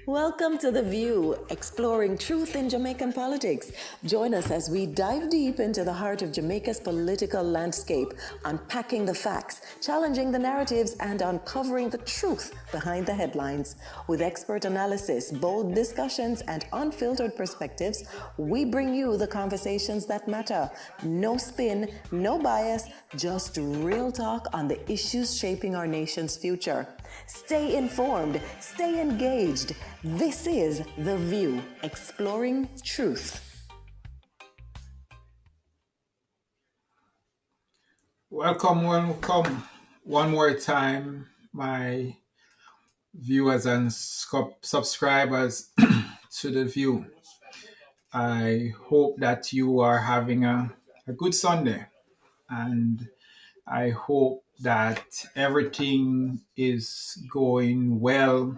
Welcome to The View, exploring truth in Jamaican politics. Join us as we dive deep into the heart of Jamaica's political landscape, unpacking the facts, challenging the narratives, and uncovering the truth behind the headlines. With expert analysis, bold discussions, and unfiltered perspectives, we bring you the conversations that matter. No spin, no bias, just real talk on the issues shaping our nation's future. Stay informed, stay engaged. This is The View, exploring truth. Welcome one more time, my viewers and subscribers to The View. I hope that you are having a good Sunday, and I hope that everything is going well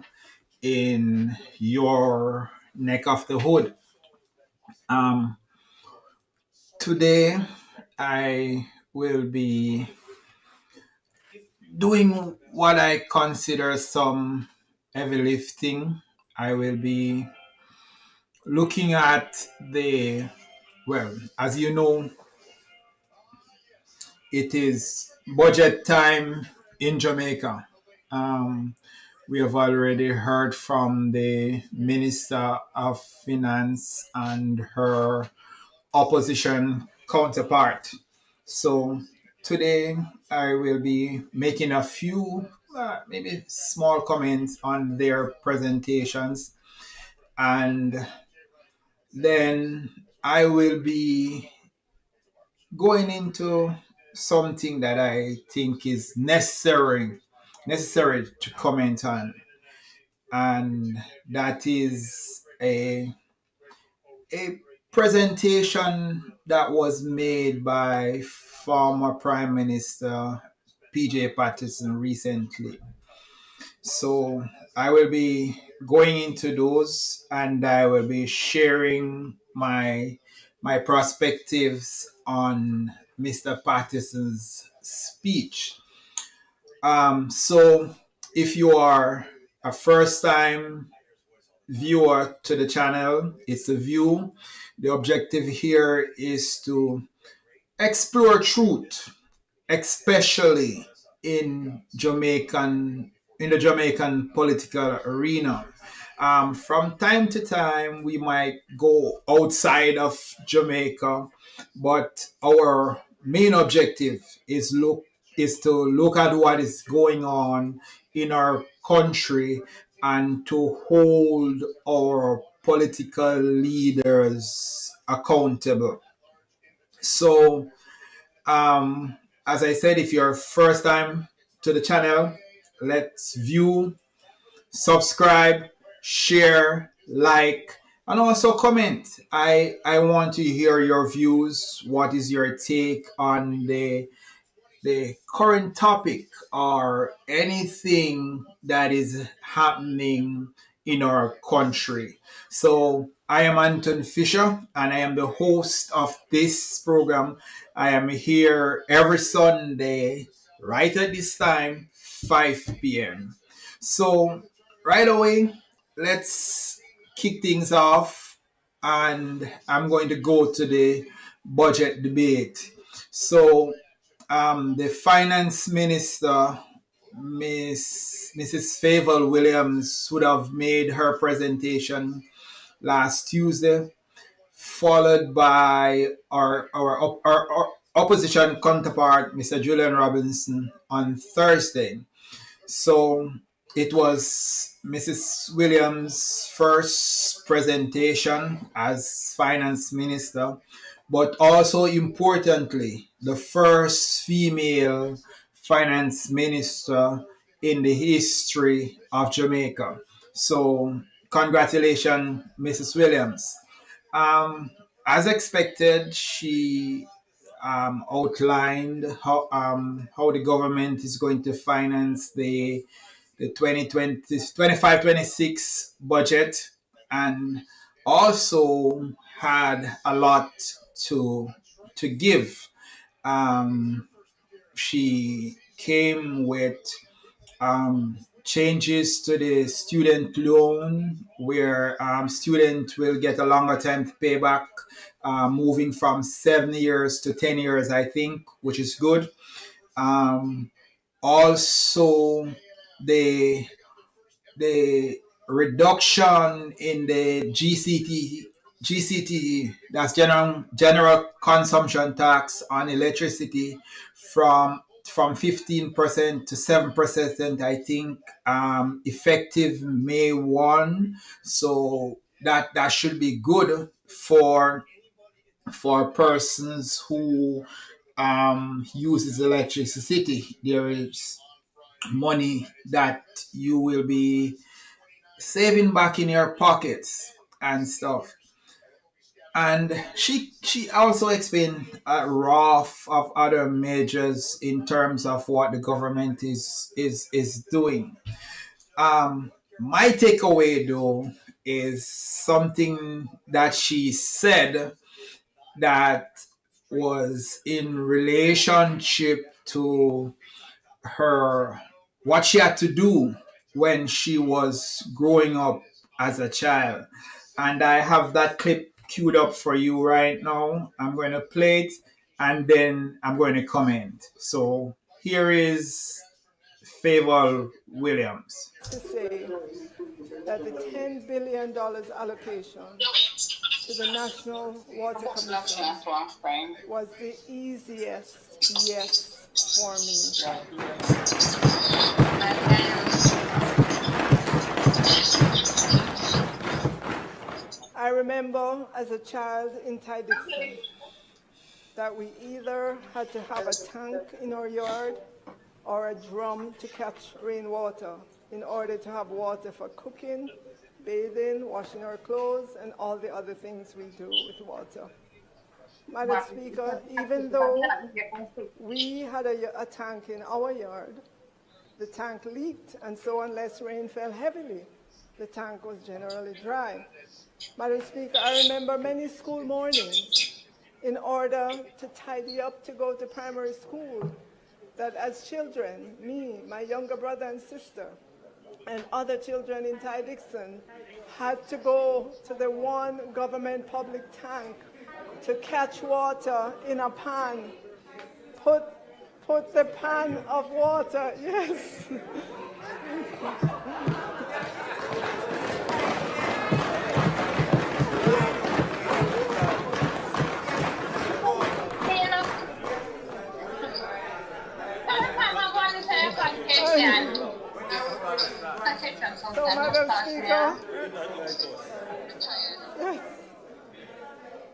in your neck of the hood. Today, I will be doing what I consider some heavy lifting. I will be looking at as you know, it is budget time in Jamaica. We have already heard from the Minister of Finance and her opposition counterpart. So today I will be making a few maybe small comments on their presentations, and then I will be going into something that I think is necessary to comment on, and that is a presentation that was made by former Prime Minister Patterson recently. So I will be going into those, and I will be sharing my perspectives on Mr. Patterson's speech. So if you are a first time viewer to the channel, it's a view. The objective here is to explore truth, especially in the Jamaican political arena. From time to time, we might go outside of Jamaica, but our main objective is to look at what is going on in our country and to hold our political leaders accountable. So, as I said, if you're first time to the channel, let's view, subscribe, share, like, and also comment. I want to hear your views. What is your take on the current topic or anything that is happening in our country? So I am Anton Fisher, and I am the host of this program. I am here every Sunday, right at this time, 5 p.m. So right away, let's kick things off, and I'm going to go to the budget debate. So the finance minister, Mrs. Favour Williams, would have made her presentation last Tuesday, followed by our opposition counterpart, Mr. Julian Robinson, on Thursday. So it was Mrs. Williams' first presentation as finance minister, but also importantly, the first female finance minister in the history of Jamaica. So congratulations, Mrs. Williams. As expected, she outlined how the government is going to finance the 2025-26 budget, and also had a lot to give. She came with changes to the student loan where students will get a longer time to pay back, moving from 7 years to 10 years, I think, which is good. Um, Also, the the reduction in the GCT, that's general consumption tax on electricity, from 15% to 7%, I think, effective May 1. So that should be good for persons who uses electricity. There is money that you will be saving back in your pockets and stuff. And she also explained a raft of other measures in terms of what the government is doing. My takeaway though is something that she said that was in relationship to her, what she had to do when she was growing up as a child. And I have that clip queued up for you right now. I'm going to play it and then I'm going to comment. So here is Favor Williams. To say that the $10 billion allocation to the National Water Commission was the easiest yes for me. I remember as a child in Dixon that we either had to have a tank in our yard or a drum to catch rainwater in order to have water for cooking, bathing, washing our clothes, and all the other things we do with water. Madam Speaker, even though we had a tank in our yard, the tank leaked, and so unless rain fell heavily, the tank was generally dry. Madam Speaker, I remember many school mornings in order to tidy up to go to primary school, that as children, me, my younger brother and sister, and other children in Dixon had to go to the one government public tank to catch water in a pan, put the pan of water, yes. So, Madam Speaker, yes,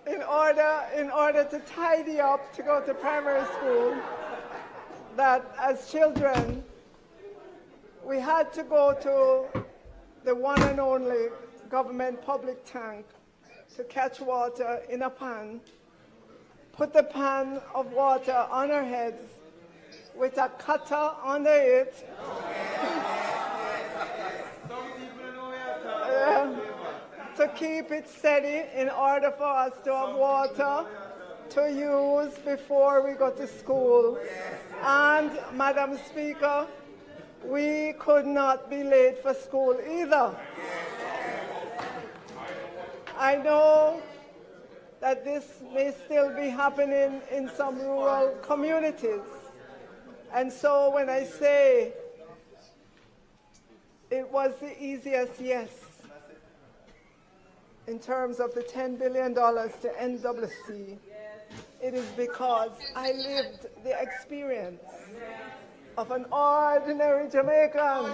in order to tidy up to go to primary school, that as children, we had to go to the one and only government public tank to catch water in a pan, put the pan of water on our heads with a cutter under it, to keep it steady in order for us to have water to use before we go to school. And, Madam Speaker, we could not be late for school either. I know that this may still be happening in some rural communities. And so when I say it was the easiest yes in terms of the $10 billion to NWC, it is because I lived the experience of an ordinary Jamaican.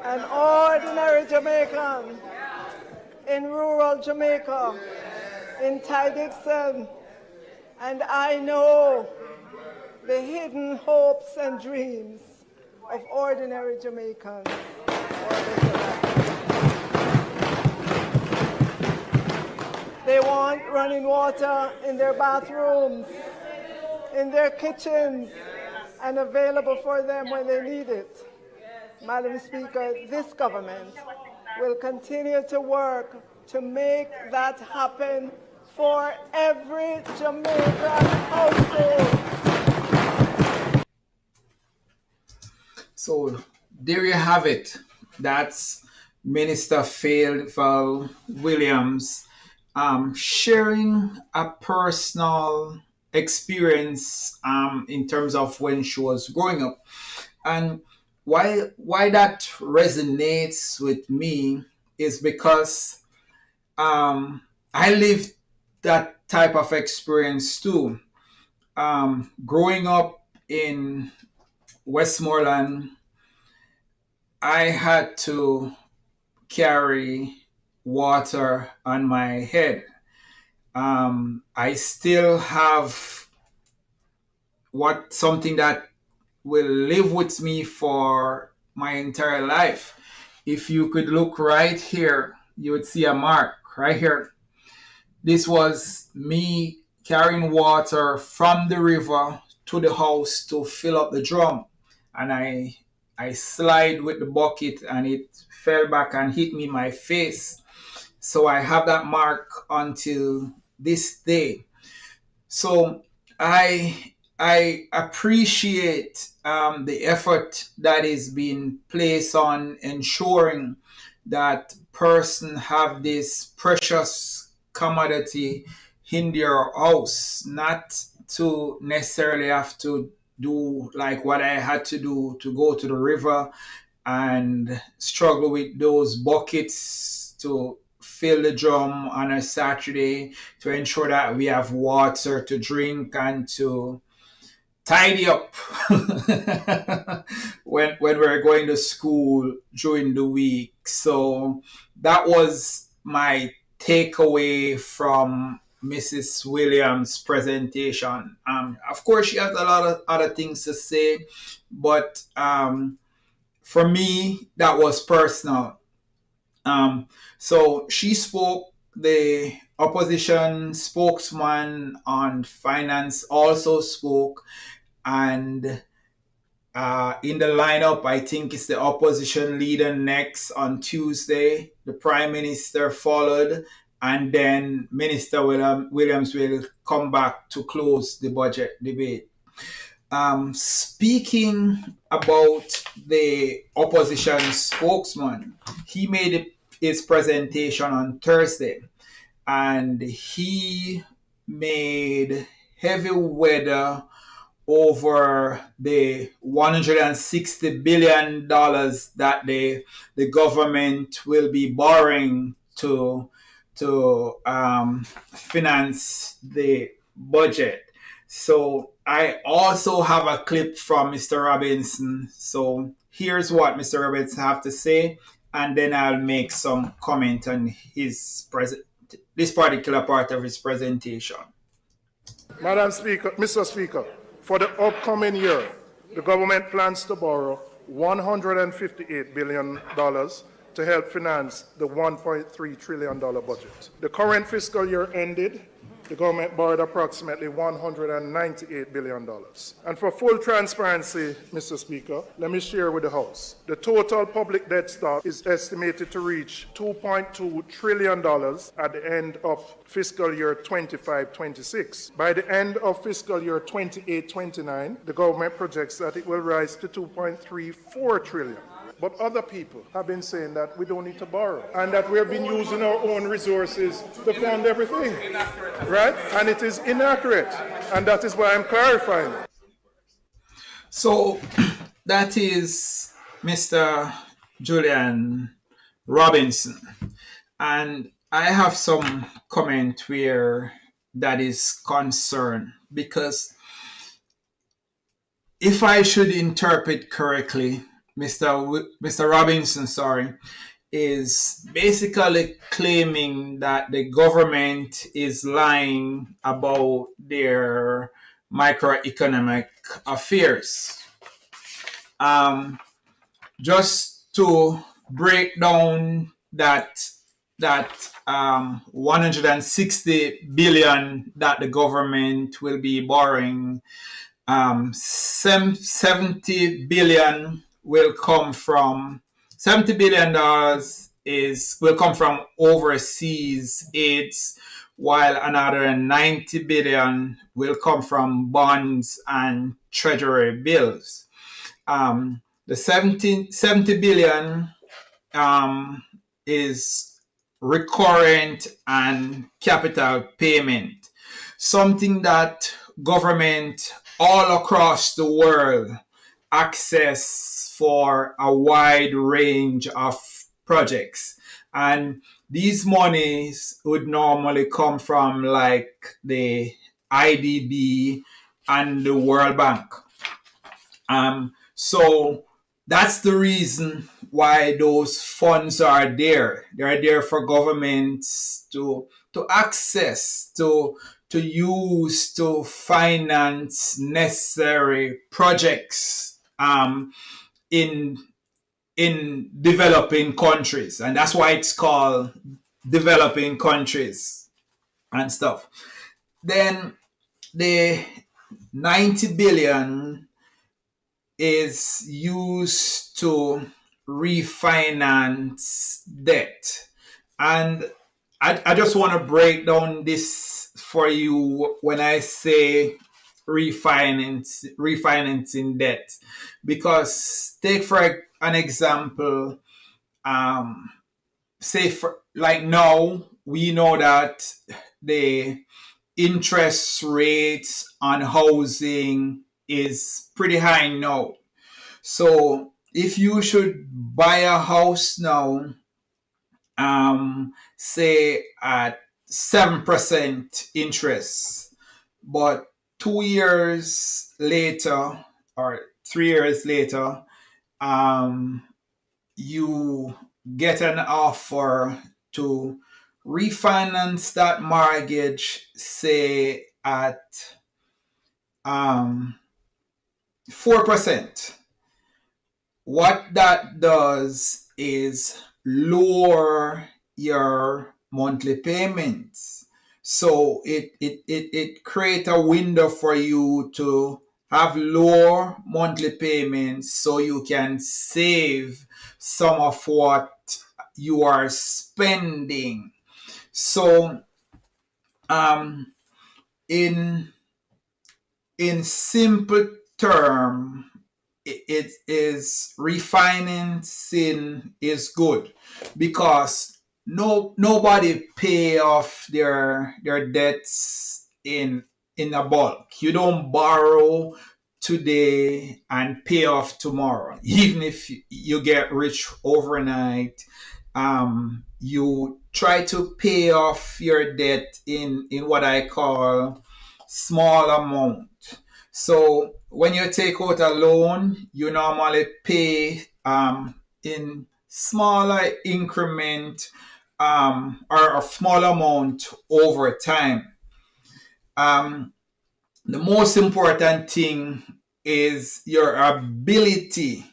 An ordinary Jamaican in rural Jamaica, in Dixon, and I know the hidden hopes and dreams of ordinary Jamaicans. They want running water in their bathrooms, in their kitchens, and available for them when they need it. Madam Speaker, this government will continue to work to make that happen for every Jamaican household. So there you have it. That's Minister Val Williams sharing a personal experience in terms of when she was growing up. And why that resonates with me is because I lived that type of experience too. Growing up in Westmoreland, I had to carry water on my head. I still have something that will live with me for my entire life. If you could look right here, you would see a mark right here. This was me carrying water from the river to the house to fill up the drum. And I slide with the bucket and it fell back and hit me in my face. So I have that mark until this day. So I appreciate the effort that is being placed on ensuring that person have this precious commodity in their house, not to necessarily have to do like what I had to do to go to the river and struggle with those buckets to fill the drum on a Saturday to ensure that we have water to drink and to tidy up when we're going to school during the week. So that was my takeaway from Mrs. Williams' presentation. Of course, she has a lot of other things to say, but for me, that was personal. So she spoke, the opposition spokesman on finance also spoke, and in the lineup, I think it's the opposition leader next on Tuesday. The Prime Minister followed, and then Minister Williams will come back to close the budget debate. Speaking about the opposition spokesman, he made his presentation on Thursday, and he made heavy weather over the $160 billion that the government will be borrowing to finance the budget. So I also have a clip from Mr. Robinson. So here's what Mr. Robinson have to say, and then I'll make some comment on this particular part of his presentation. Madam Speaker, Mr. Speaker, for the upcoming year, the government plans to borrow $158 billion to help finance the $1.3 trillion budget. The current fiscal year ended, the government borrowed approximately $198 billion. And for full transparency, Mr. Speaker, let me share with the House. The total public debt stock is estimated to reach $2.2 trillion at the end of fiscal year 25-26. By the end of fiscal year 28-29, the government projects that it will rise to $2.34 trillion. But other people have been saying that we don't need to borrow and that we've been using our own resources to fund everything, right? And it is inaccurate, and that is why I'm clarifying. So that is Mr. Julian Robinson. And I have some comment where that is concerned, because if I should interpret correctly, Mr. Robinson, is basically claiming that the government is lying about their microeconomic affairs. Just to break down that that 160 billion that the government will be borrowing, 70 billion will come from $70 billion will come from overseas aids, while another 90 billion will come from bonds and treasury bills. The 70 billion is recurrent and capital payment, something that government all across the world access for a wide range of projects. And these monies would normally come from like the IDB and the World Bank. So that's the reason why those funds are there. They're there for governments to access, to use to finance necessary projects in developing countries, and that's why it's called developing countries and stuff. Then the 90 billion is used to refinance debt. And I just want to break down this for you when I say refinancing debt. Because take for an example, say for like now, we know that the interest rates on housing is pretty high now. So if you should buy a house now, say at 7% interest, but 2 years later or 3 years later, you get an offer to refinance that mortgage, say at 4%. What that does is lower your monthly payments. So it creates a window for you to have lower monthly payments so you can save some of what you are spending. So in simple term, it is refinancing is good because nobody pay off their debts in a bulk. You don't borrow today and pay off tomorrow. Even if you get rich overnight, you try to pay off your debt in what I call small amount. So when you take out a loan, you normally pay in smaller increment or a small amount over time. The most important thing is your ability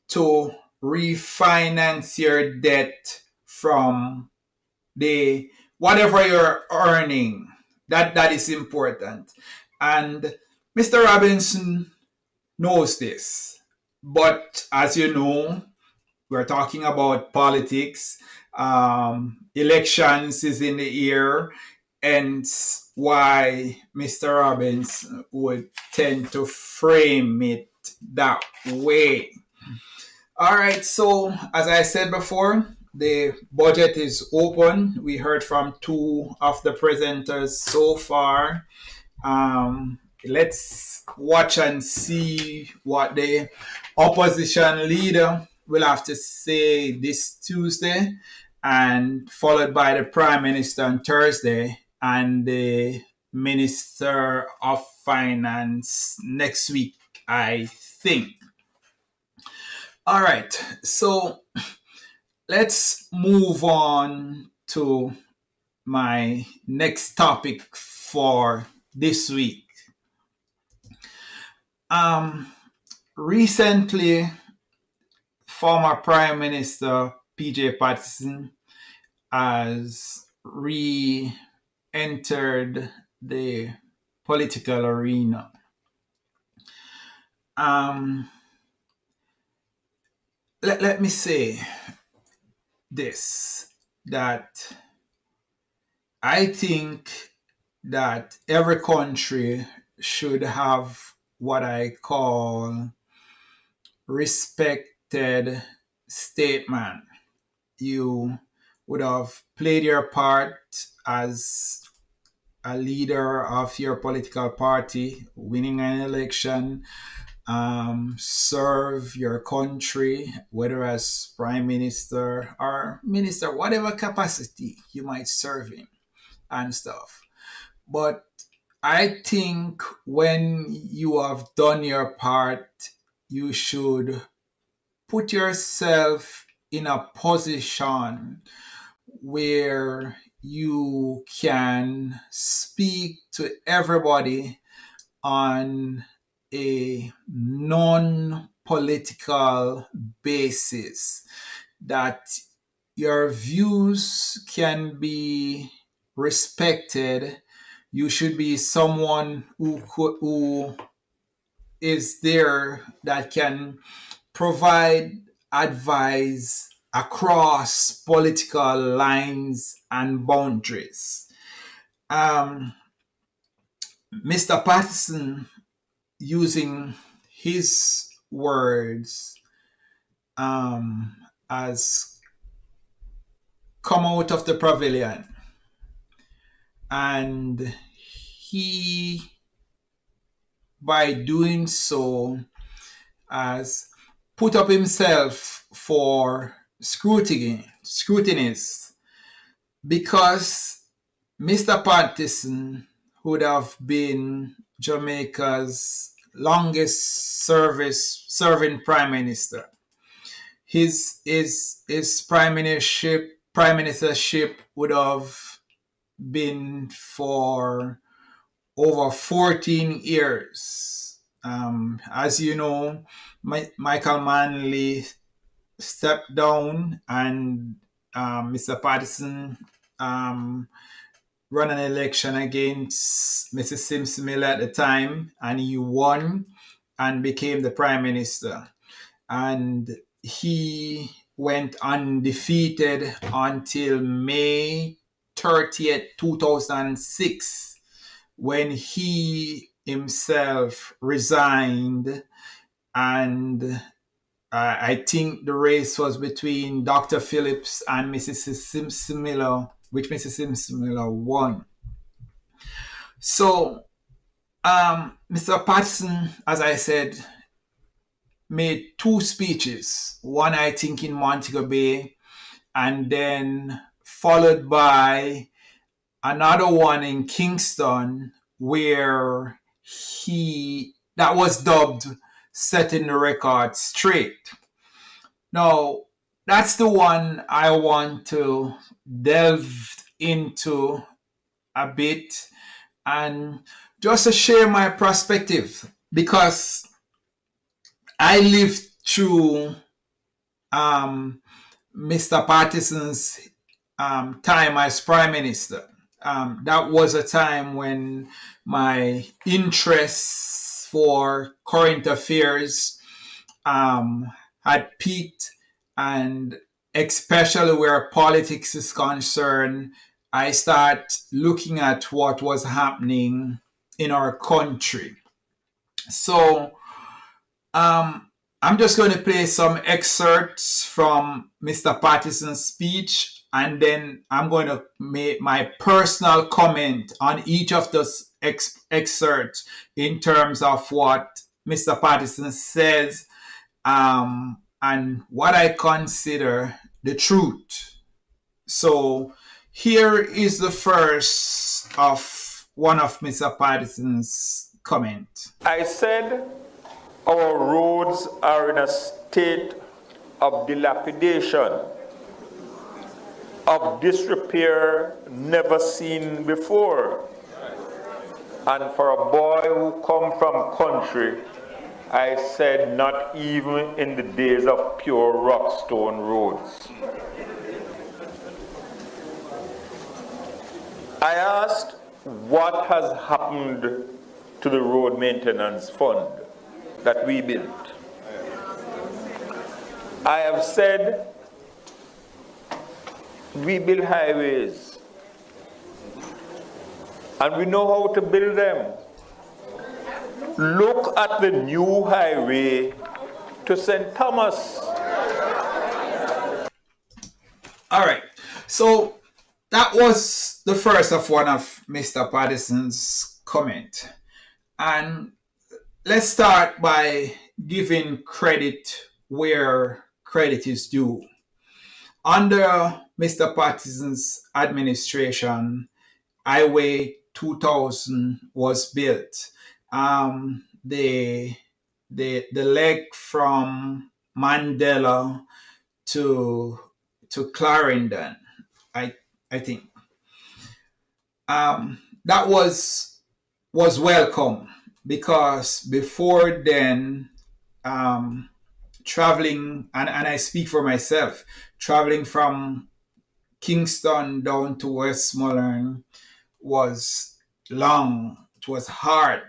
to refinance your debt from the whatever you're earning. That is important. And Mr. Robinson knows this. But as you know, we're talking about politics. Elections is in the air, and why Mr. Robbins would tend to frame it that way. All right, so as I said before, the budget is open. We heard from two of the presenters so far. Let's watch and see what the opposition leader will have to say this Tuesday, and followed by the Prime Minister on Thursday and the Minister of Finance next week, I think. All right, so let's move on to my next topic for this week. Recently, former Prime Minister P.J. Patterson has re-entered the political arena. Let me say this, that I think that every country should have what I call respected statesman. You would have played your part as a leader of your political party, winning an election, serve your country, whether as prime minister or minister, whatever capacity you might serve in and stuff. But I think when you have done your part, you should put yourself in a position where you can speak to everybody on a non-political basis, that your views can be respected. You should be someone who is there that can provide advice across political lines and boundaries. Mr. Patterson, using his words, has come out of the pavilion, and he, by doing so, has put up himself for scrutinies, because Mr. Patterson would have been Jamaica's longest serving prime minister. His prime ministership would have been for over 14 years. As you know, Michael Manley stepped down, and Mr. Patterson run an election against Mrs. Simpson Miller at the time, and he won and became the prime minister. And he went undefeated until May 30th, 2006, when he himself resigned. And I think the race was between Dr. Phillips and Mrs. Simpson Miller, which Mrs. Simpson Miller won. So Mr. Patterson, as I said, made two speeches, one I think in Montego Bay, and then followed by another one in Kingston, where that was dubbed Setting the Record Straight. Now, that's the one I want to delve into a bit, and just to share my perspective, because I lived through Mr. Patterson's time as Prime Minister. That was a time when my interests for current affairs had peaked, and especially where politics is concerned, I start looking at what was happening in our country. So I'm just going to play some excerpts from Mr. Patterson's speech, and then I'm going to make my personal comment on each of those excerpts in terms of what Mr. Patterson says and what I consider the truth. So here is the first of one of Mr. Patterson's comments. I said our roads are in a state of dilapidation, of disrepair never seen before. And for a boy who come from country, I said not even in the days of pure rockstone roads. I asked what has happened to the road maintenance fund that we built. I have said we build highways and we know how to build them. Look at the new highway to St. Thomas. All right. So that was the first of one of Mr. Patterson's comment. And let's start by giving credit where credit is due. Under Mr. Patterson's administration, Highway 2000 was built. The leg from Mandela to Clarendon, I think. That was welcome, because before then, traveling, and I speak for myself, traveling from Kingston down to Westmoreland was long. It was hard,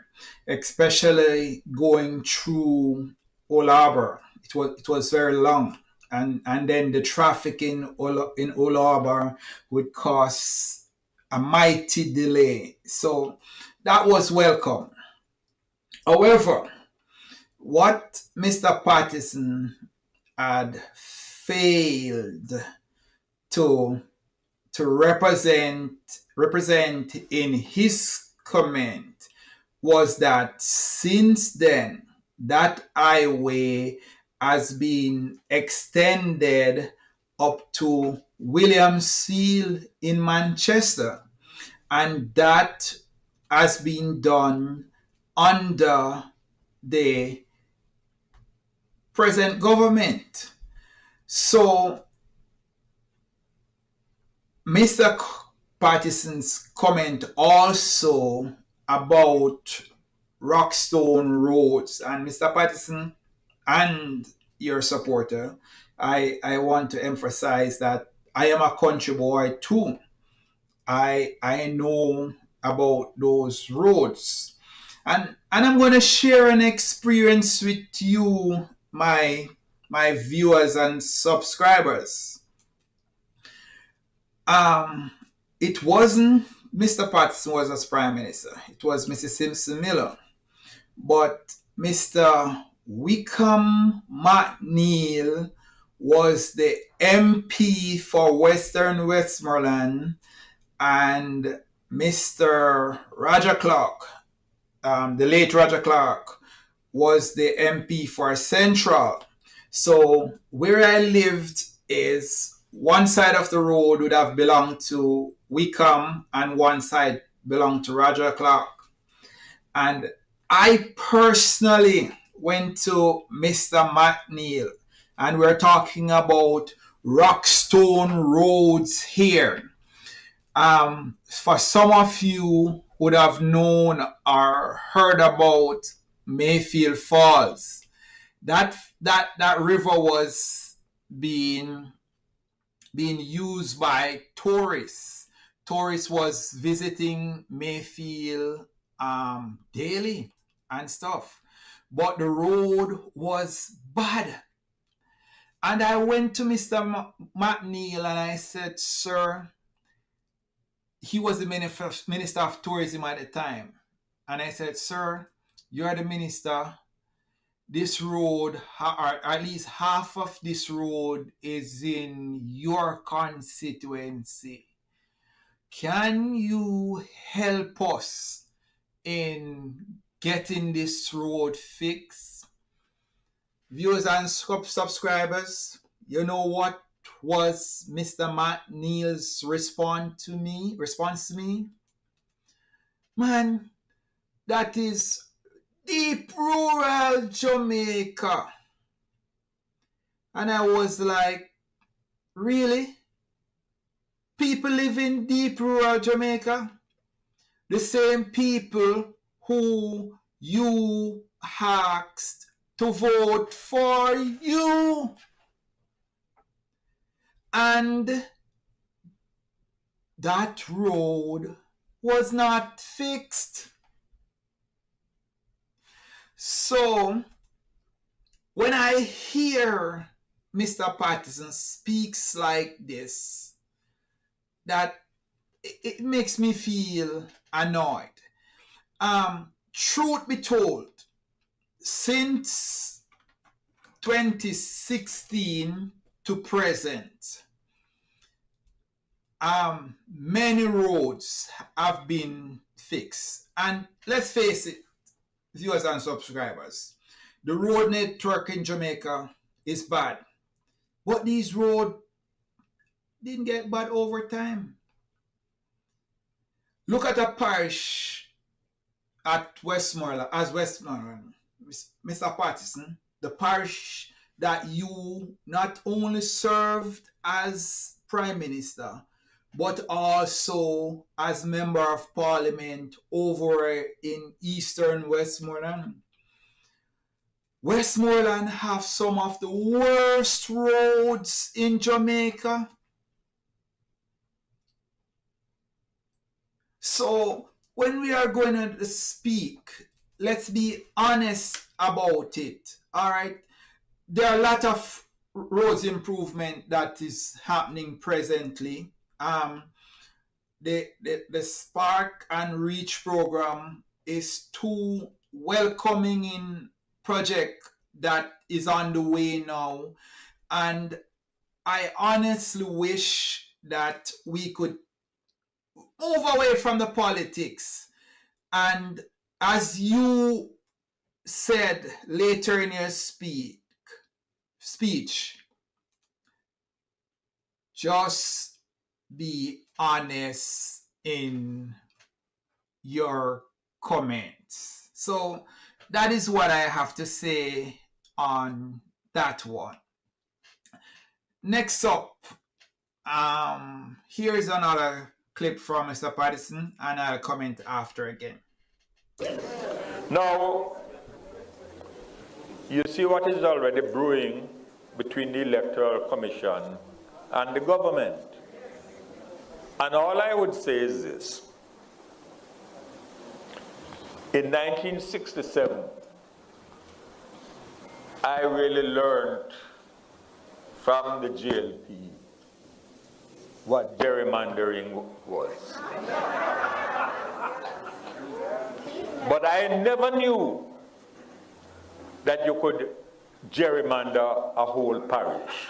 especially going through Old Harbour. It was very long, and then the traffic in Old Harbour would cause a mighty delay. So that was welcome. However, what Mr. Patterson had failed to represent in his comment was that since then, that highway has been extended up to Williamsfield in Manchester, and that has been done under the present government. So Mr. Patterson's comment also about Rockstone roads, and Mr. Patterson and your supporter, I want to emphasize that I am a country boy too. I know about those roads, and I'm going to share an experience with you, my viewers and subscribers. It wasn't Mr. Patterson was as Prime Minister. It was Mrs. Simpson Miller. But Mr. Wickham McNeil was the MP for Western Westmoreland, and Mr. Roger Clark, the late Roger Clark, was the MP for Central. So where I lived is one side of the road would have belonged to Wickham and one side belonged to Roger Clark. And I personally went to Mr. McNeil, and we're talking about Rockstone roads here. For some of you would have known or heard about Mayfield Falls. That river was being used by tourists. Tourists was visiting Mayfield daily and stuff, but the road was bad. And I went to Mr. McNeil and I said, sir, he was the Minister of Tourism at the time. And I said, sir, you're the minister. This road, or at least half of this road, is in your constituency. Can you help us in getting this road fixed? Viewers and subscribers, you know what was Mr. McNeil's response to me? Man, that is deep rural Jamaica. And I was like, really? People live in deep rural Jamaica? The same people who you asked to vote for you. And that road was not fixed. So when I hear Mr. Patterson speaks like this, that it makes me feel annoyed. Truth be told, since 2016 to present, many roads have been fixed. And let's face it, viewers and subscribers, the road network in Jamaica is bad. But these roads didn't get bad over time. Look at a parish at Westmoreland, Mr. Patterson, the parish that you not only served as Prime Minister, but also as Member of Parliament over in Eastern Westmoreland. Westmoreland have some of the worst roads in Jamaica. So when we are going to speak, let's be honest about it. All right. There are a lot of roads improvement that is happening presently. The Spark and Reach program is too welcoming in project that is on the way now. And I honestly wish that we could move away from the politics. And as you said later in your speech, just be honest in your comments. So that is what I have to say on that one. Next up, here is another clip from Mr. Patterson, and I'll comment after again. Now, you see what is already brewing between the Electoral Commission and the government. And all I would say is this. In 1967, I really learned from the GLP what gerrymandering was. But I never knew that you could gerrymander a whole parish.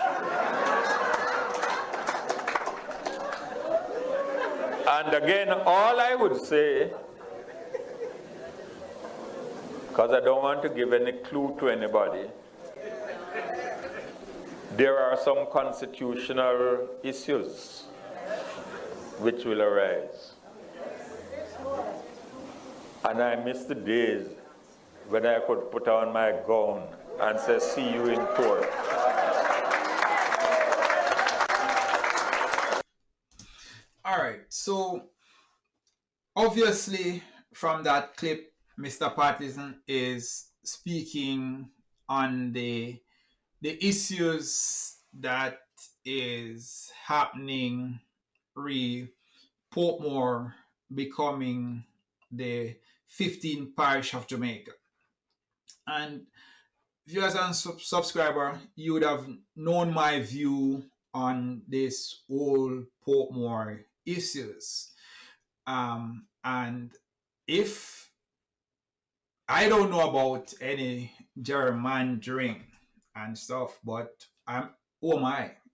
And again, all I would say, because I don't want to give any clue to anybody, there are some constitutional issues which will arise. And I miss the days when I could put on my gown and say, see you in court. All right, so obviously from that clip, Mr. Patterson is speaking on the issues that is happening re Portmore becoming the 15th parish of Jamaica. And viewers and subscriber, you would have known my view on this whole Portmore issues. And if I don't know about any gerrymandering and stuff, but I'm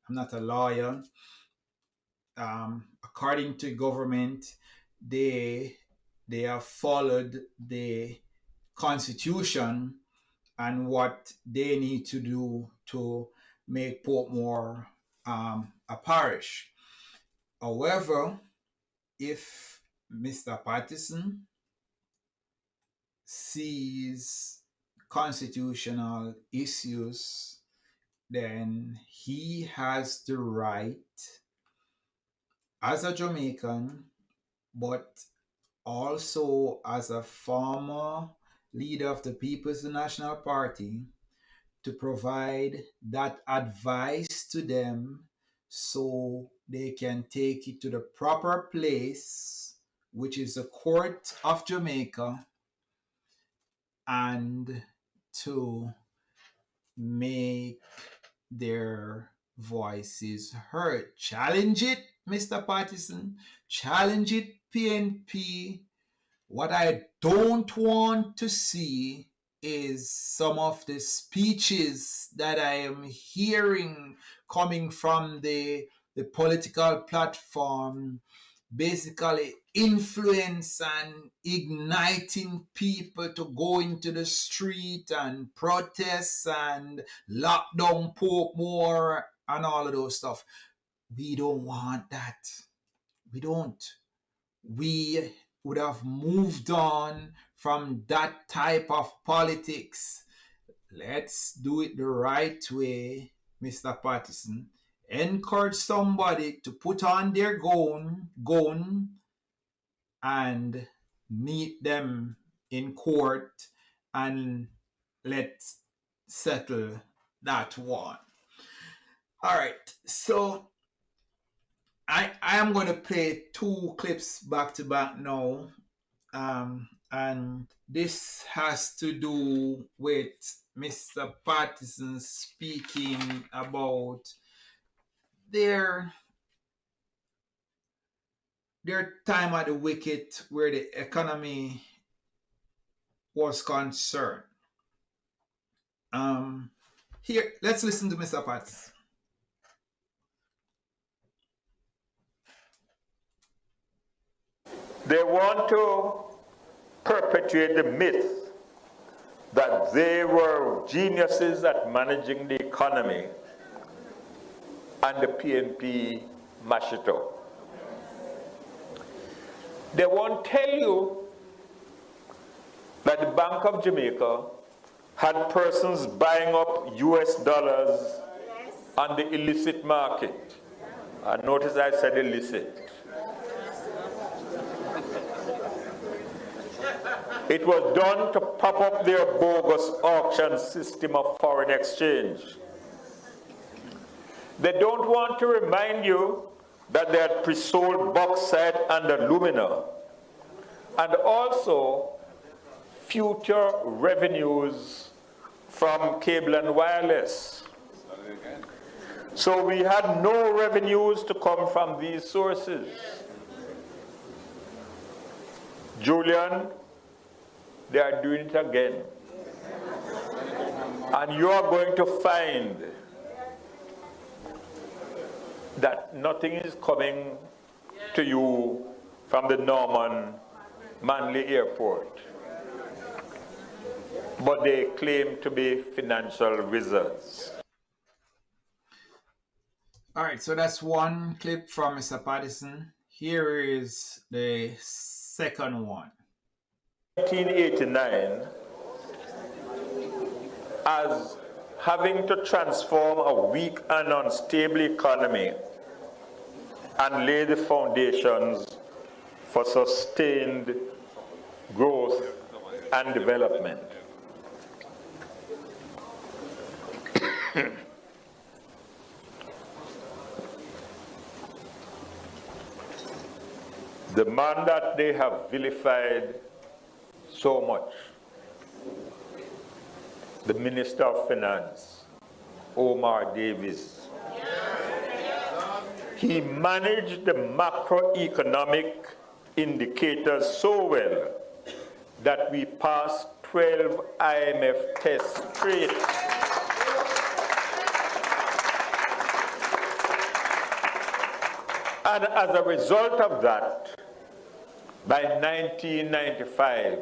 not a lawyer. According to government, they have followed the constitution and what they need to do to make Portmore a parish. However, if Mr. Patterson sees constitutional issues, then he has the right as a Jamaican, but also as a former leader of the People's National Party, to provide that advice to them so they can take it to the proper place which is the Court of Jamaica, and to make their voices heard. Challenge it, Mr. Patterson. Challenge it, PNP. What I don't want to see is some of the speeches that I am hearing coming from the political platform, basically influence and igniting people to go into the street and protest and lock down Portmore and all of those stuff. We don't want that. We don't. We would have moved on from that type of politics. Let's do it the right way, Mr. Patterson. Encourage somebody to put on their gun and meet them in court and let's settle that one. All right, so I am going to play two clips back to back now, and this has to do with Mr. Patterson speaking about their time at the wicket where the economy was concerned. Here, let's listen to Mr. Patterson. They want to perpetuate the myth that they were geniuses at managing the economy and the PNP mash it up. They won't tell you that the Bank of Jamaica had persons buying up US dollars on the illicit market. And notice I said illicit. It was done to prop up their bogus auction system of foreign exchange. They don't want to remind you that they had pre-sold bauxite and alumina, and also future revenues from cable and wireless. So we had no revenues to come from these sources. Julian, they are doing it again. And you are going to find that nothing is coming to you from the Norman Manley Airport. But they claim to be financial wizards. All right, so that's one clip from Mr. Patterson. Here is the second one. 1989, as having to transform a weak and unstable economy and lay the foundations for sustained growth and development. The man that they have vilified so much, the Minister of Finance, Omar Davies, he managed the macroeconomic indicators so well that we passed 12 IMF tests straight. And as a result of that, by 1995,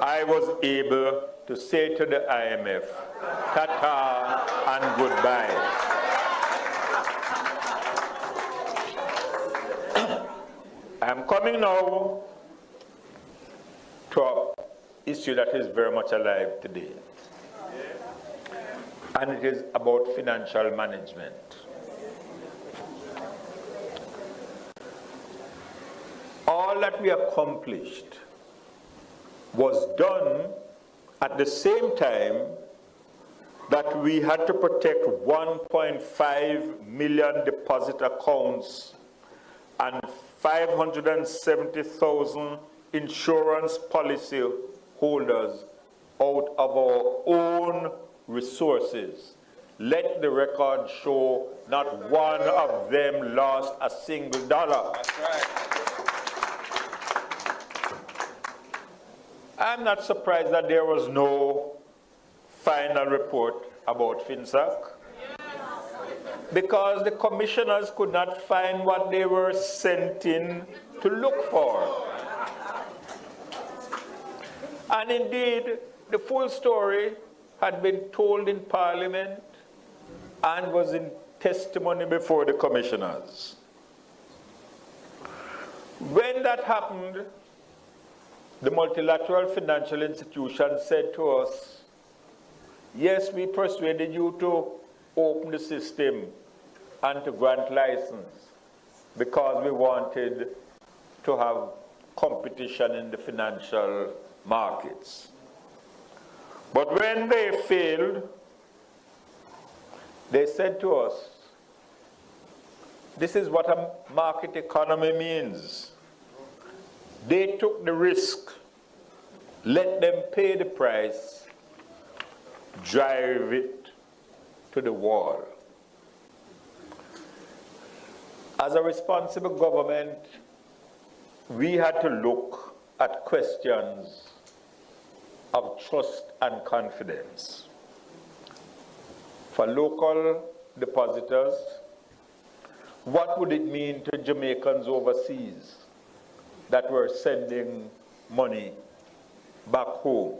I was able to say to the IMF, ta-ta and goodbye. I'm coming now to an issue that is very much alive today. And it is about financial management. All that we accomplished was done at the same time that we had to protect 1.5 million deposit accounts and 570,000 insurance policy holders out of our own resources. Let the record show not one of them lost a single dollar. That's right. I'm not surprised that there was no final report about FinSAC, because the commissioners could not find what they were sent in to look for. And indeed, the full story had been told in Parliament and was in testimony before the commissioners. When that happened, the multilateral financial institution said to us, yes, we persuaded you to open the system and to grant license because we wanted to have competition in the financial markets. But when they failed, they said to us, this is what a market economy means. They took the risk, let them pay the price, drive it to the wall. As a responsible government, we had to look at questions of trust and confidence. For local depositors, what would it mean to Jamaicans overseas that were sending money back home?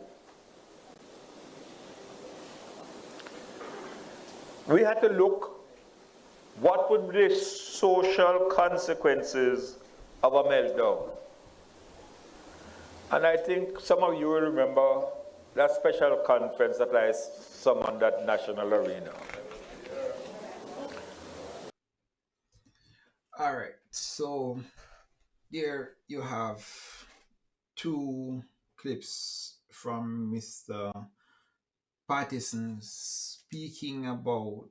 We had to look what would be the social consequences of a meltdown. And I think some of you will remember that special conference that I summoned at National Arena. All right, so there you have two clips from Mr. Patterson speaking about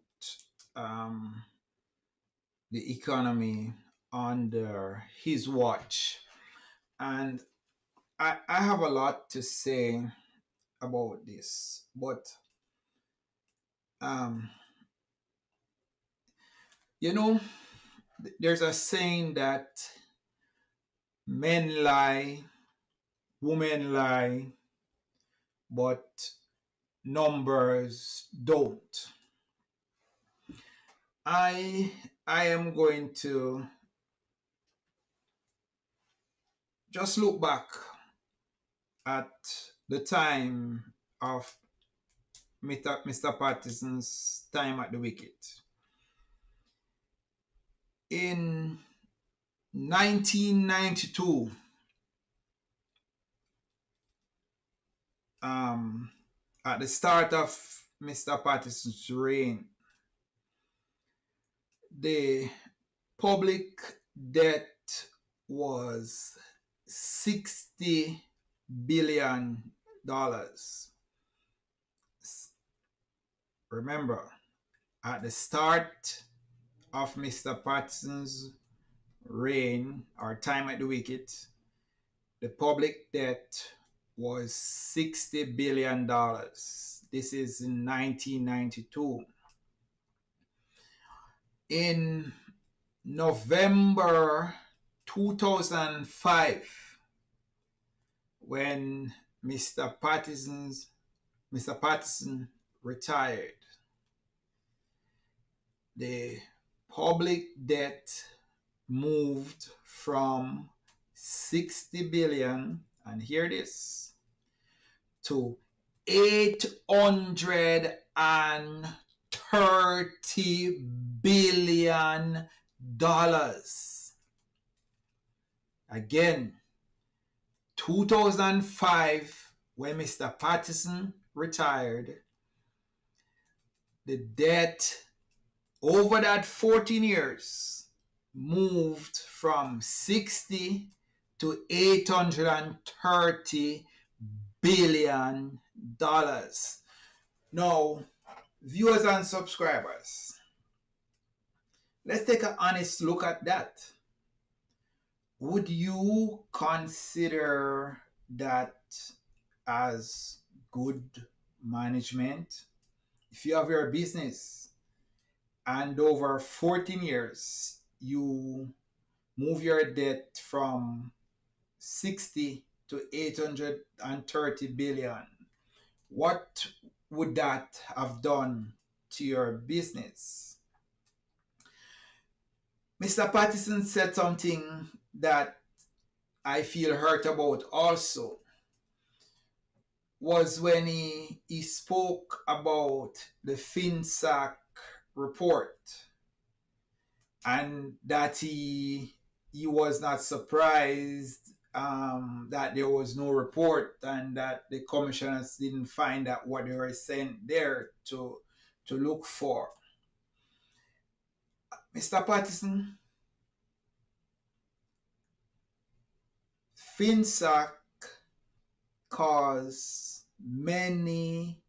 the economy under his watch. And I have a lot to say about this, but you know, there's a saying that men lie, women lie, but numbers don't. I am going to just look back at the time of Mr. Patterson's time at the wicket. In 1992, at the start of Mr. Patterson's reign, the public debt was $60 billion. Remember, at the start of Mr. Patterson's reign or time at the wicket, the public debt was $60 billion. This is in 1992. In November 2005, when Mr. Patterson retired, the public debt moved from 60 billion, and hear this, to $830 billion. Again, 2005, when Mr. Patterson retired, the debt over that 14 years moved from 60 to $830 billion. Now, viewers and subscribers, let's take an honest look at that. would you consider that as good management? If you have your business and over 14 years you move your debt from 60 to 830 billion, what would that have done to your business? Mr. Patterson said something that I feel hurt about also, was when he spoke about the FinSAC report, and that he was not surprised that there was no report, and that the commissioners didn't find out what they were sent there to look for. Mr. Patterson, FinSAC caused many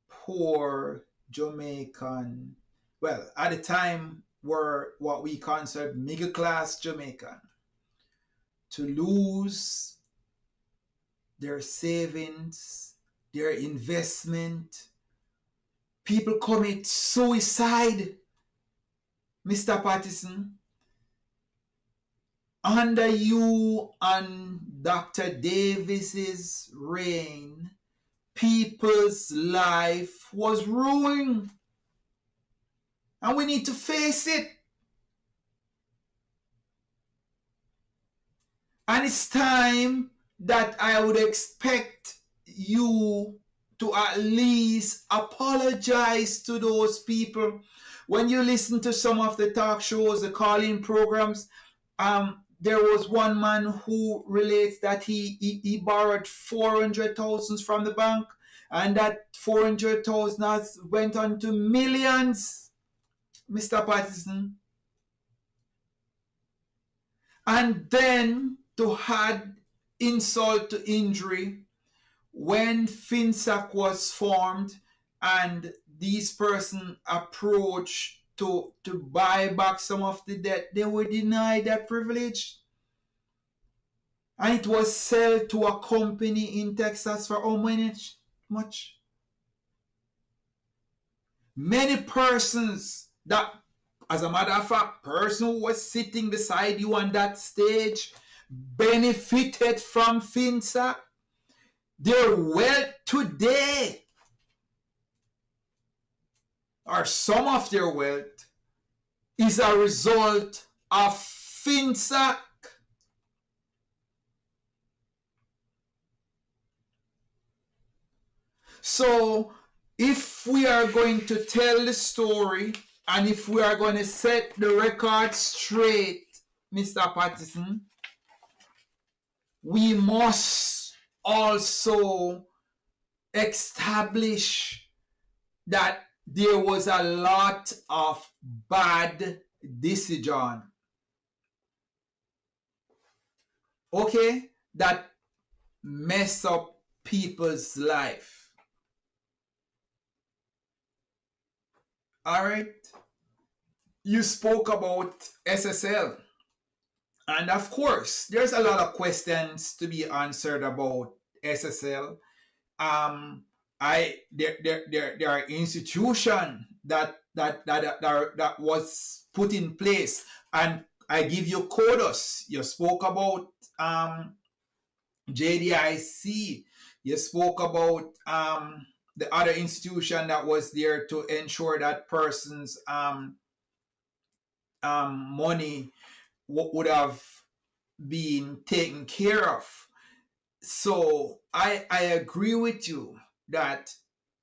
poor Jamaican, well, at the time were what we considered middle class Jamaican, to lose their savings, their investment. People commit suicide, Mr. Patterson. Under you and Dr. Davis's reign, people's life was ruined. And we need to face it. And it's time that I would expect you to at least apologize to those people. When you listen to some of the talk shows, the call-in programs, there was one man who relates that he borrowed 400,000 from the bank, and that 400,000 went on to millions, Mr. Patterson. And then, to add insult to injury, when FinSAC was formed and this person approached to buy back some of the debt, they were denied that privilege. And it was sold to a company in Texas for how much? Many persons that, as a matter of fact, person who was sitting beside you on that stage benefited from FinSAC. Their wealth today, or some of their wealth, is a result of FinSAC. So if we are going to tell the story, and if we are going to set the record straight, Mr. Patterson, we must also establish that there was a lot of bad decision, okay, that mess up people's life. All right, you spoke about SSL, and of course there's a lot of questions to be answered about SSL. There are institutions that was put in place, and I give you kudos. You spoke about JDIC. You spoke about the other institution that was there to ensure that person's money would have been taken care of. So I agree with you that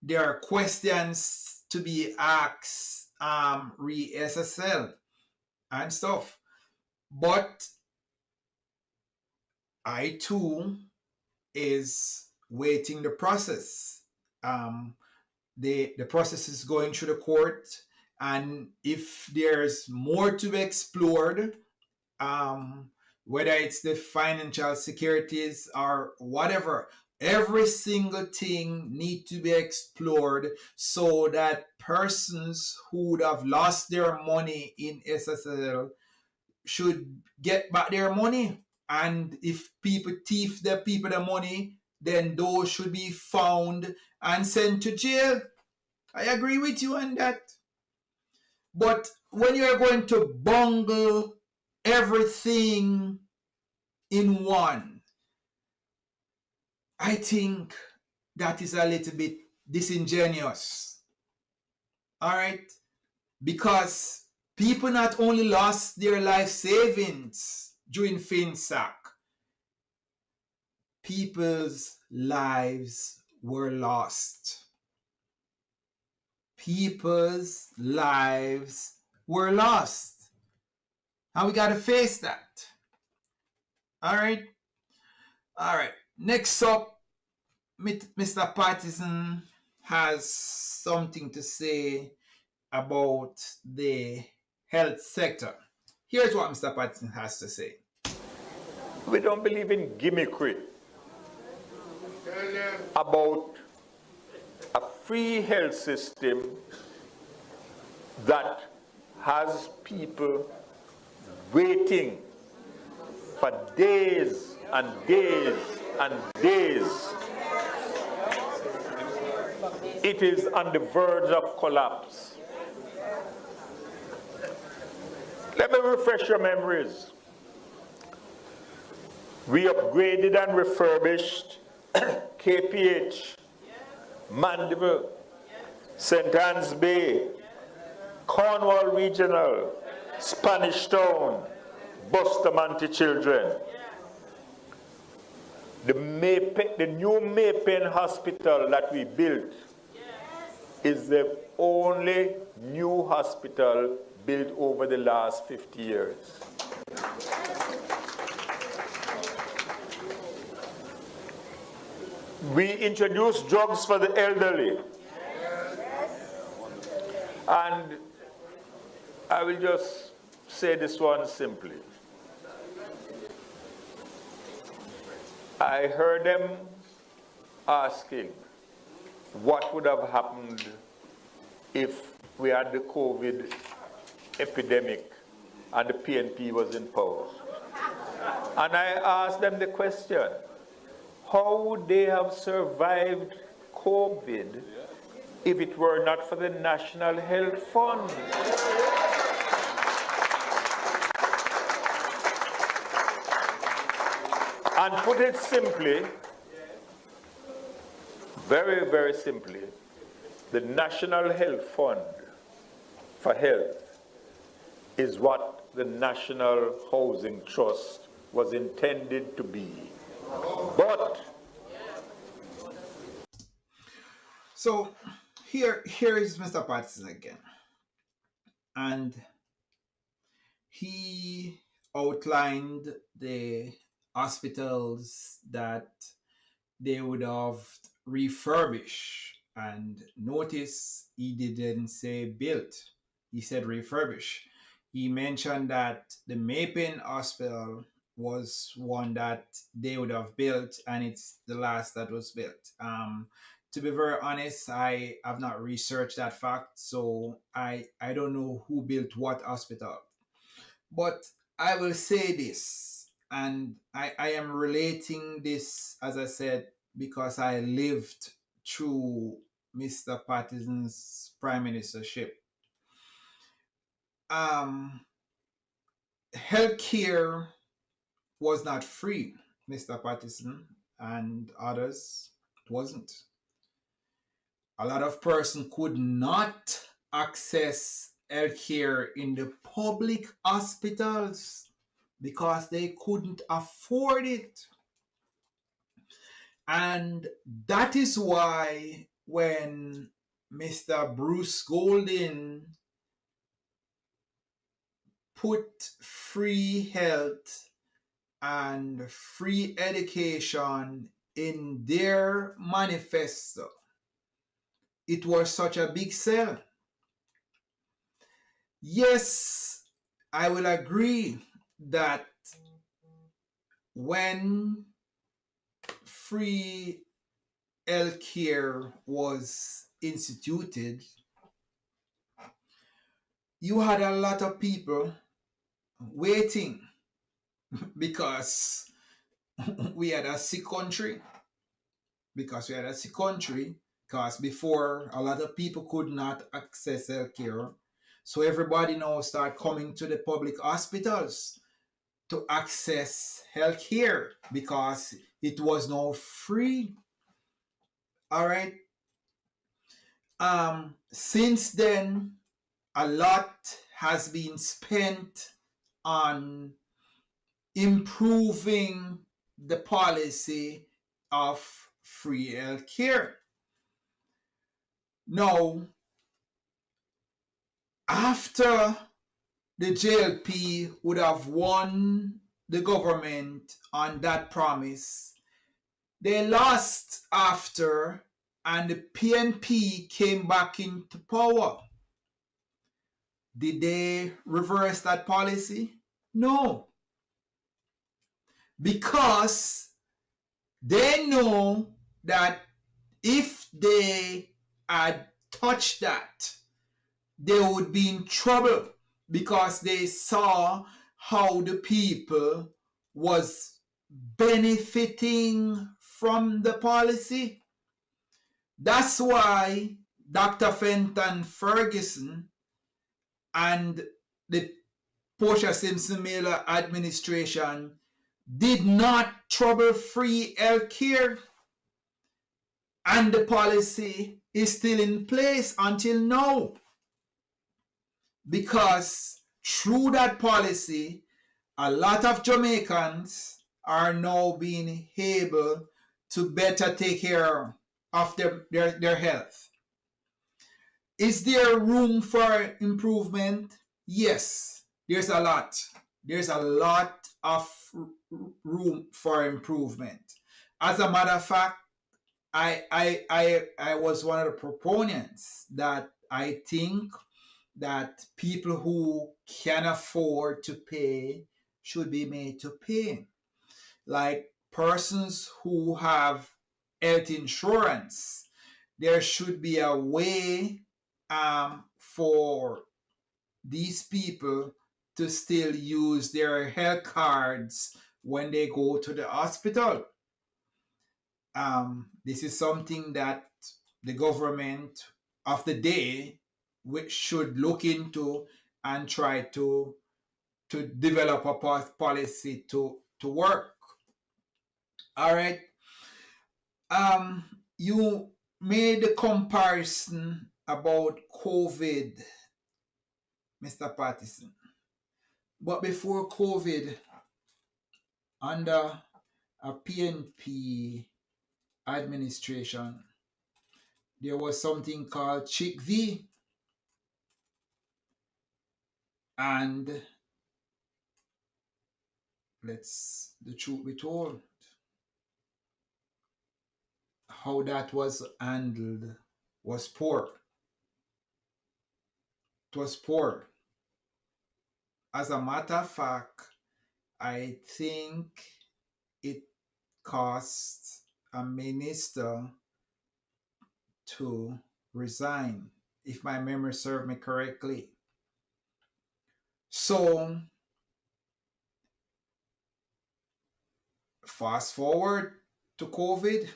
there are questions to be asked re-SSL and stuff. But I too is waiting the process. The process is going through the court, and if there's more to be explored, whether it's the financial securities or whatever, every single thing need to be explored so that persons who would have lost their money in SSL should get back their money. And if people thief the people the money, then those should be found and sent to jail. I agree with you on that. But when you're going to bungle everything in one, I think that is a little bit disingenuous. All right? Because people not only lost their life savings during FinSac, people's lives were lost. People's lives were lost. And we got to face that. All right? All right. Next up, Mr. Patterson has something to say about the health sector. Here's what Mr. Patterson has to say. We don't believe in gimmickry about a free health system that has people waiting for days and days and days. It is on the verge of collapse. Let me refresh your memories. We upgraded and refurbished KPH, Mandeville, St. Anne's Bay, Cornwall Regional, Spanish Town, Bustamante Children. The new Maypen Hospital that we built is the only new hospital built over the last 50 years. We introduced drugs for the elderly. And I will just say this one simply. I heard them asking what would have happened if we had the COVID epidemic and the PNP was in power. And I asked them the question, how would they have survived COVID if it were not for the National Health Fund? And put it simply, very, very simply, the National Health Fund for Health is what the National Housing Trust was intended to be. But so here is Mr. Patterson again, and he outlined the hospitals that they would have refurbished, and notice he didn't say built, he said refurbish. He mentioned that the Maypen Hospital was one that they would have built, and it's the last that was built. To be very honest, I have not researched that fact, so I don't know who built what hospital. But I will say this, and I am relating this, as I said, because I lived through Mr. Patterson's prime ministership. Healthcare was not free, Mr. Patterson and others. It wasn't. A lot of persons could not access healthcare in the public hospitals because they couldn't afford it. And that is why when Mr. Bruce Golding put free health and free education in their manifesto, it was such a big sell. Yes, I will agree that when free healthcare was instituted, you had a lot of people waiting because we had a sick country. Because before a lot of people could not access healthcare, so everybody now start coming to the public hospitals to access healthcare because it was now free. All right. Since then, a lot has been spent on improving the policy of free healthcare. Now, after the JLP would have won the government on that promise, they lost after, and the PNP came back into power. Did they reverse that policy? No. Because they know that if they had touched that, they would be in trouble because they saw how the people was benefiting from the policy. That's why Dr. Fenton Ferguson and the Portia Simpson Miller administration did not trouble free healthcare, and the policy is still in place until now. Because through that policy, a lot of Jamaicans are now being able to better take care of their health. Is there room for improvement? Yes, there's a lot. There's a lot of room for improvement. As a matter of fact, I was one of the proponents that I think that people who can afford to pay should be made to pay. Like persons who have health insurance, there should be a way for these people to still use their health cards when they go to the hospital. This is something that the government of the day which should look into and try to develop a policy to work. All right. You made a comparison about COVID, Mr. Patterson. But before COVID, under a PNP administration, there was something called Chick V. And let's the truth be told, how that was handled was poor. It was poor. As a matter of fact, I think it cost a minister to resign, if my memory serves me correctly. So, fast forward to COVID,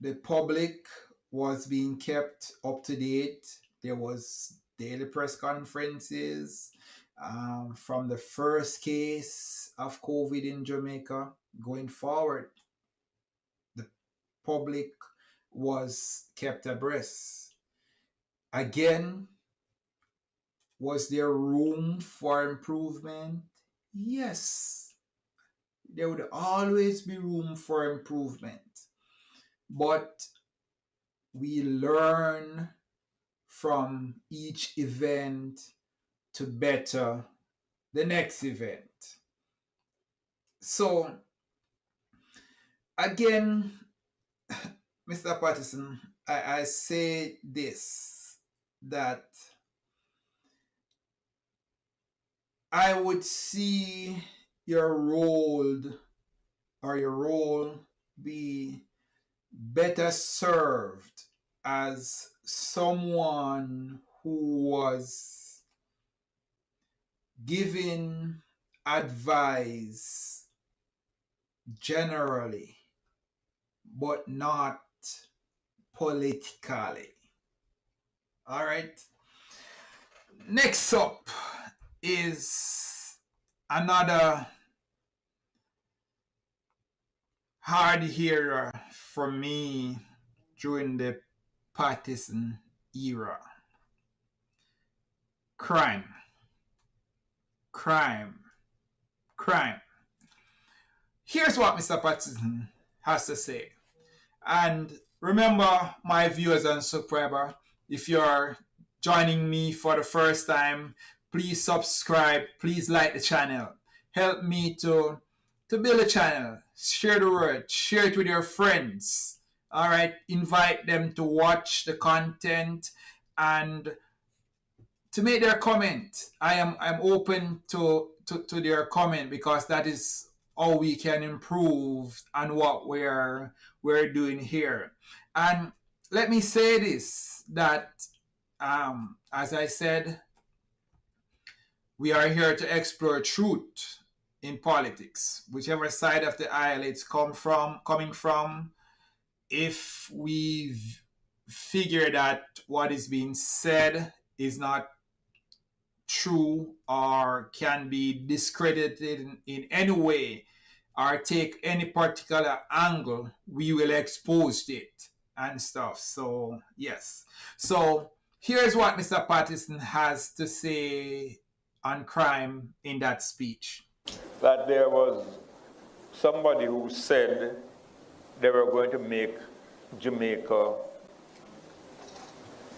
the public was being kept up to date. There was daily press conferences from the first case of COVID in Jamaica going forward. The public was kept abreast. Again, was there room for improvement? Yes, there would always be room for improvement. But we learn from each event to better the next event. So, again, Mr. Patterson, I say this, that I would see your role be better served as someone who was giving advice generally, but not politically. All right. Next up is another hard hitter for me during the Patterson era. Crime. Crime. Crime. Here's what Mr. Patterson has to say. And remember, my viewers and subscribers, if you're joining me for the first time, please subscribe, please like the channel. Help me to build a channel. Share the word, share it with your friends. All right, invite them to watch the content and to make their comment. I'm open to their comment, because that is how we can improve on what we're doing here. And let me say this, that as I said, we are here to explore truth in politics, whichever side of the aisle it's coming from. If we figure that what is being said is not true or can be discredited in any way or take any particular angle, we will expose it and stuff. So yes, so here's what Mr. Patterson has to say on crime in that speech. That there was somebody who said they were going to make Jamaica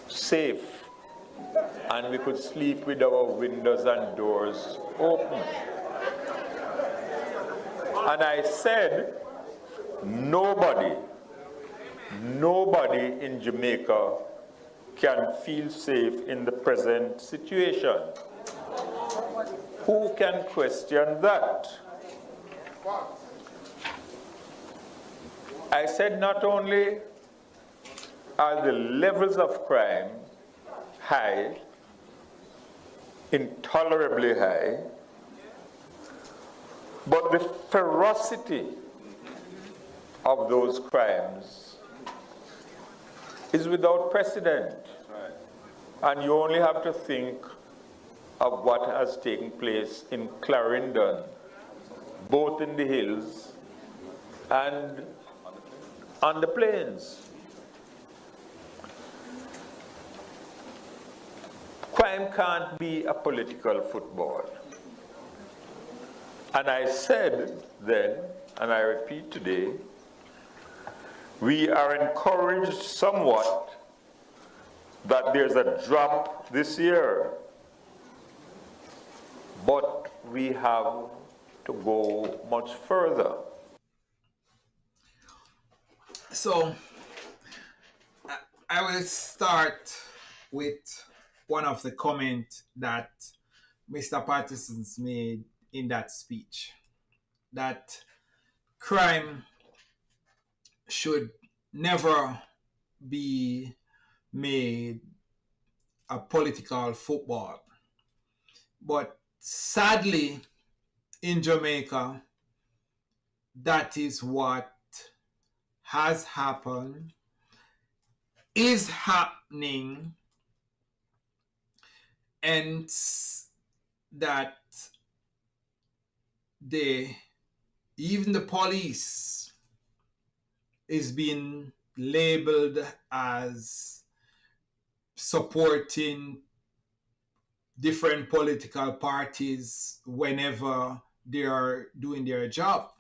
safe and we could sleep with our windows and doors open. And I said, nobody in Jamaica can feel safe in the present situation. Who can question that? I said not only are the levels of crime high, intolerably high, but the ferocity of those crimes is without precedent. And you only have to think of what has taken place in Clarendon, both in the hills and on the plains. Crime can't be a political football. And I said then, and I repeat today, we are encouraged somewhat that there's a drop this year, but we have to go much further. So I will start with one of the comments that Mr. Patterson's made in that speech, that crime should never be made a political football. But sadly, in Jamaica, that is what has happened, is happening, and that even the police is being labeled as supporting different political parties whenever they are doing their job.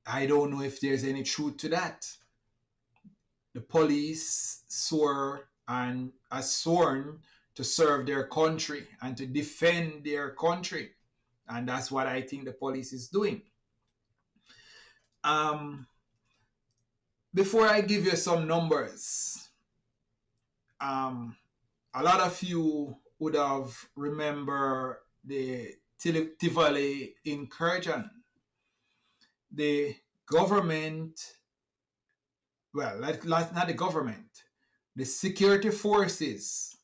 I don't know if there's any truth to that. The police swore and are sworn to serve their country and to defend their country. And that's what I think the police is doing. Before I give you some numbers, a lot of you would have remembered the Tivoli incursion. The government, well, not the government, the security forces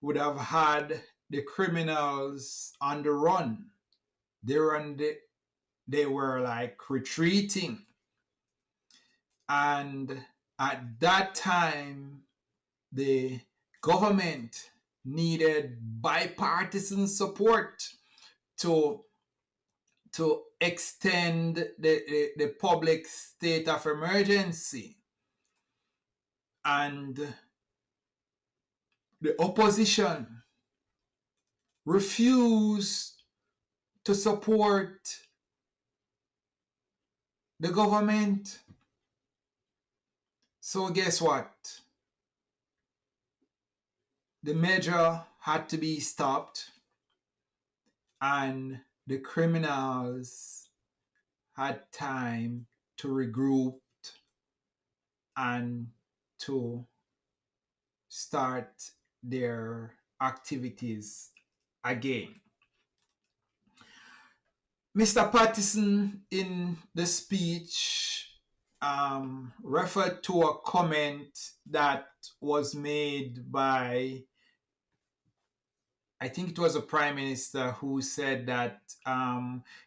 would have had the criminals on the run. They were like retreating. And at that time, the government needed bipartisan support to extend the public state of emergency. And the opposition refused to support the government. So guess what? The measure had to be stopped, and the criminals had time to regroup and to start their activities again. Mr. Patterson in the speech referred to a comment that was made by, I think it was a prime minister, who said that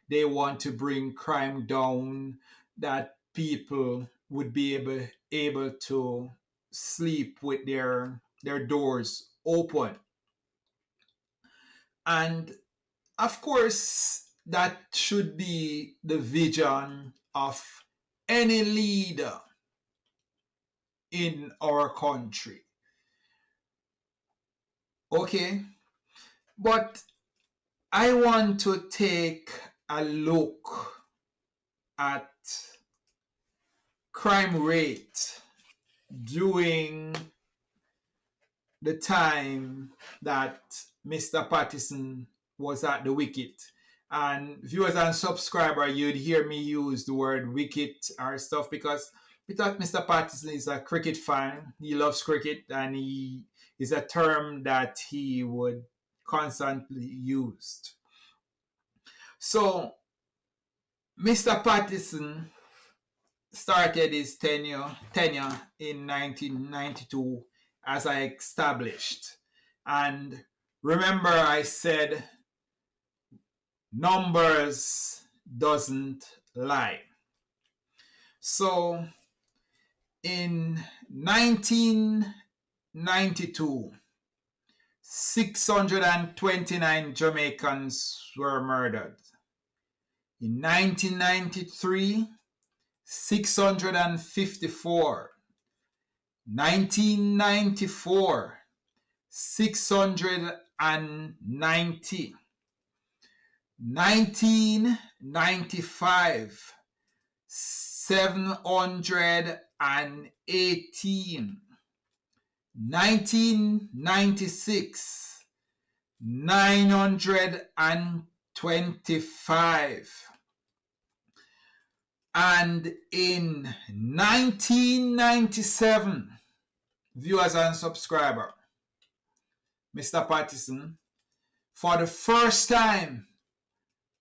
they want to bring crime down, that people would be able to sleep with their doors open. And of course, that should be the vision of any leader in our country. Okay? But I want to take a look at crime rate during the time that Mr. Patterson was at the wicket. And viewers and subscribers, you'd hear me use the word wicket or stuff because Mr. Patterson is a cricket fan. He loves cricket, and he is a term that he would constantly use. So Mr. Patterson started his tenure in 1992, as I established. And remember, I said numbers doesn't lie. So in 1992, 629 Jamaicans were murdered. In 1993, 654. 1994, 690. 1995, 718. 1996, 925. And in 1997, viewers and subscribers, Mr. Patterson, for the first time,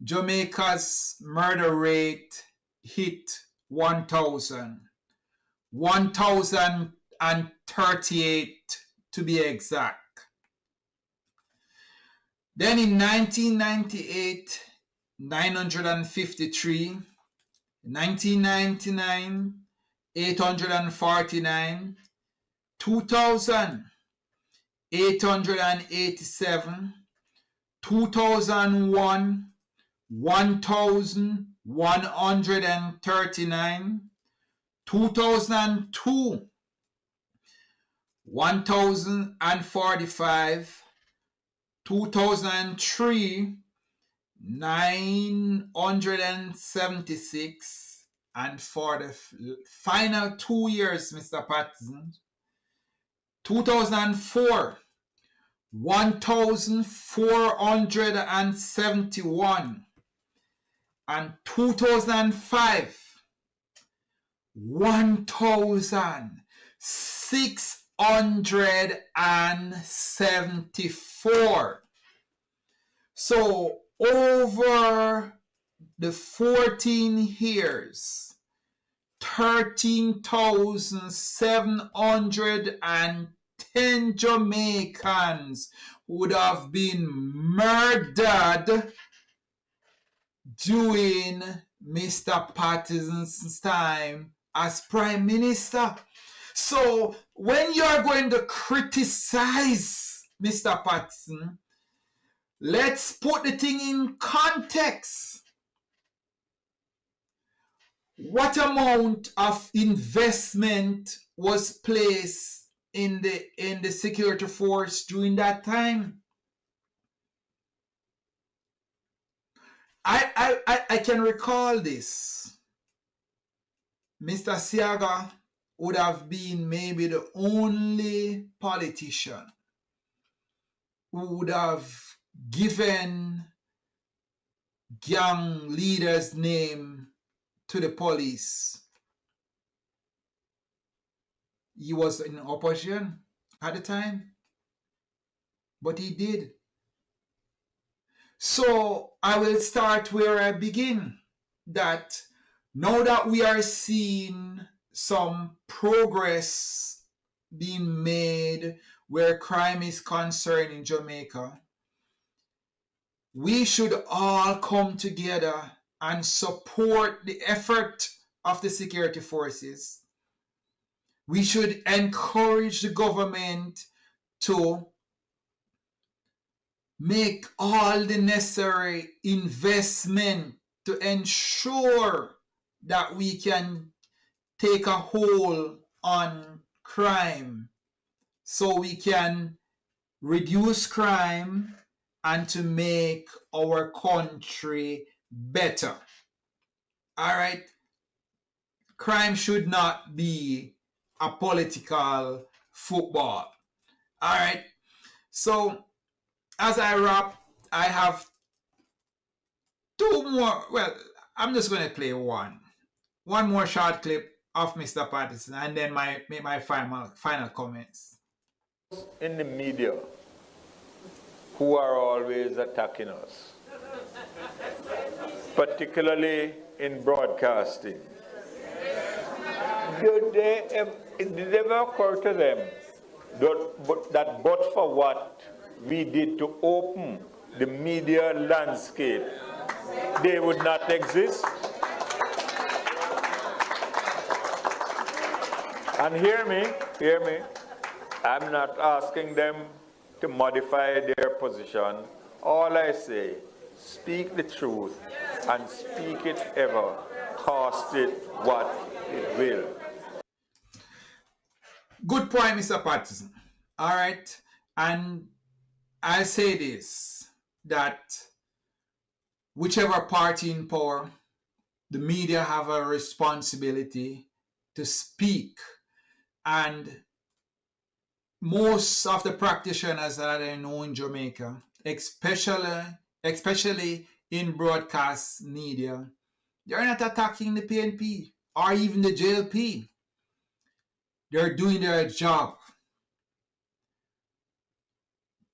Jamaica's murder rate hit 1,000. 1,038 to be exact. Then in 1998, 953. 1999, 849. 2000, 887. 2001, 1,139. 2002, 1,045. 2003, 976. And for the final 2 years, Mr. Patterson, 2004, 1,471. And 2005, 1,674. So over the 14 years, 13,720 10 Jamaicans would have been murdered during Mr. Patterson's time as Prime Minister. So when you are going to criticize Mr. Patterson, let's put the thing in context. What amount of investment was placed in the security force during that time? I can recall this. Mr. Siaga would have been maybe the only politician who would have given gang leaders' name to the police. He was in opposition at the time, but he did. So I will start where I begin, that now that we are seeing some progress being made where crime is concerned in Jamaica, we should all come together and support the effort of the security forces. We should encourage the government to make all the necessary investment to ensure that we can take a hold on crime so we can reduce crime and to make our country better. All right? Crime should not be a political football. All right? So as I wrap, I have two more. Well, I'm just going to play one more short clip of Mr. Patterson and then my final comments. In the media who are always attacking us, particularly in broadcasting. Did it ever occur to them that but for what we did to open the media landscape, they would not exist? And hear me, I'm not asking them to modify their position. All I say, speak the truth and speak it ever, cost it what it will. Good point, Mr. Patterson. All right. And I say this, that whichever party in power, the media have a responsibility to speak. And most of the practitioners that I know in Jamaica, especially in broadcast media, they're not attacking the PNP or even the JLP. They're doing their job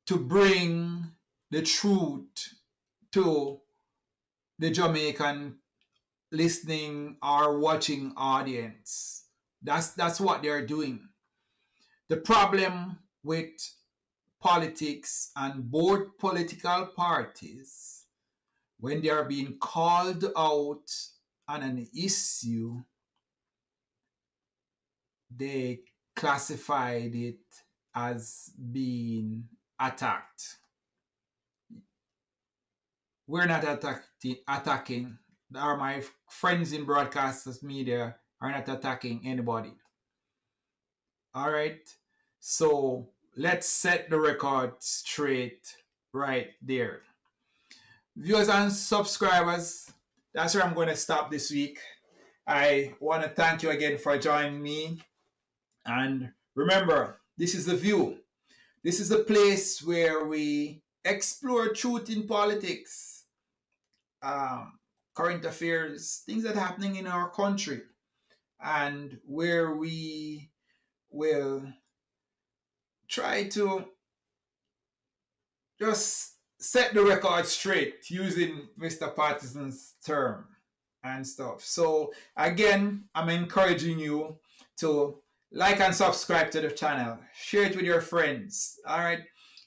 to bring the truth to the Jamaican listening or watching audience. That's what they're doing. The problem with politics and both political parties, when they are being called out on an issue, they classified it as being attacked. We're not attacking, or my friends in broadcasters media are not attacking anybody. All right, so let's set the record straight right there. Viewers and subscribers, that's where I'm going to stop this week. I want to thank you again for joining me. And remember, this is The View. This is a place where we explore truth in politics, current affairs, things that are happening in our country, and where we will try to just set the record straight using Mr. Patterson's term and stuff. So again, I'm encouraging you to like and subscribe to the channel. Share it with your friends. All right.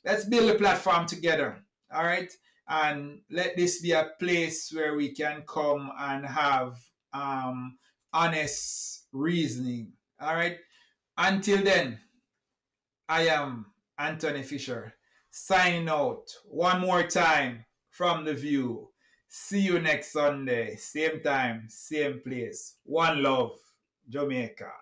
Let's build a platform together. All right. And let this be a place where we can come and have honest reasoning. All right. Until then, I am Anthony Fisher signing out one more time from The View. See you next Sunday, same time, same place. One love, Jamaica.